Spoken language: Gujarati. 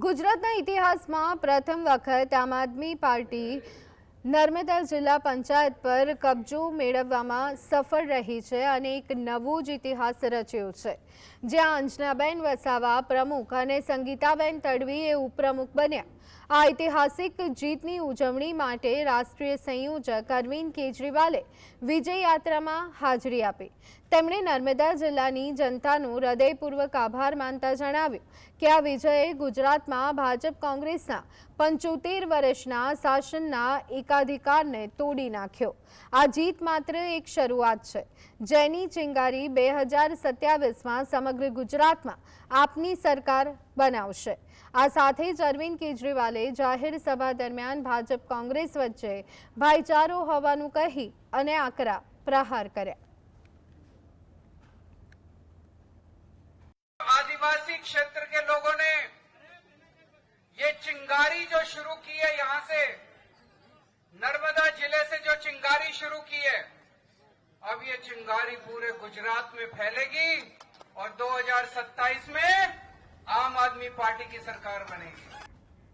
ગુજરાતના ઇતિહાસમાં પ્રથમ વખત આમ આદમી પાર્ટી નર્મદા જિલ્લા પંચાયત પર કબજો મેળવવામાં સફળ રહી છે અને એક નવો જ ઇતિહાસ રચ્યો છે, જ્યાં અંજનાબેન વસાવા પ્રમુખ અને સંગીતાબેન તડવી એ ઉપપ્રમુખ બન્યા। આ ઐતિહાસિક જીતની ઉજવણી માટે રાષ્ટ્રીય સંયોજક અરવિંદ કેજરીવાલે વિજય યાત્રામાં હાજરી આપી। તેમણે નર્મદા જિલ્લાની જનતાનો હૃદયપૂર્વક આભાર માનતા જણાવ્યું કે આ વિજયે ગુજરાતમાં ભાજપ કોંગ્રેસના 75 વર્ષના શાસનના એકાધિકારને તોડી નાખ્યો। આ જીત માત્ર એક શરૂઆત છે, જેની ચિંગારી 2027માં સમગ્ર ગુજરાતમાં આપની સરકાર બનાવશે। આ સાથે જ અરવિંદ કેજરીવાલે જાહેર સભા દરમિયાન ભાજપ કોંગ્રેસ વચ્ચે ભાઈચારો હોવાનું કહી અને આકરા પ્રહાર કર્યા। आदिवासी क्षेत्र के लोगों ने ये चिंगारी जो शुरू की है, यहां से नर्मदा जिले से जो चिंगारी शुरू की है, अब ये चिंगारी पूरे गुजरात में फैलेगी और 2027 में आम आदमी पार्टी की सरकार बनेगी।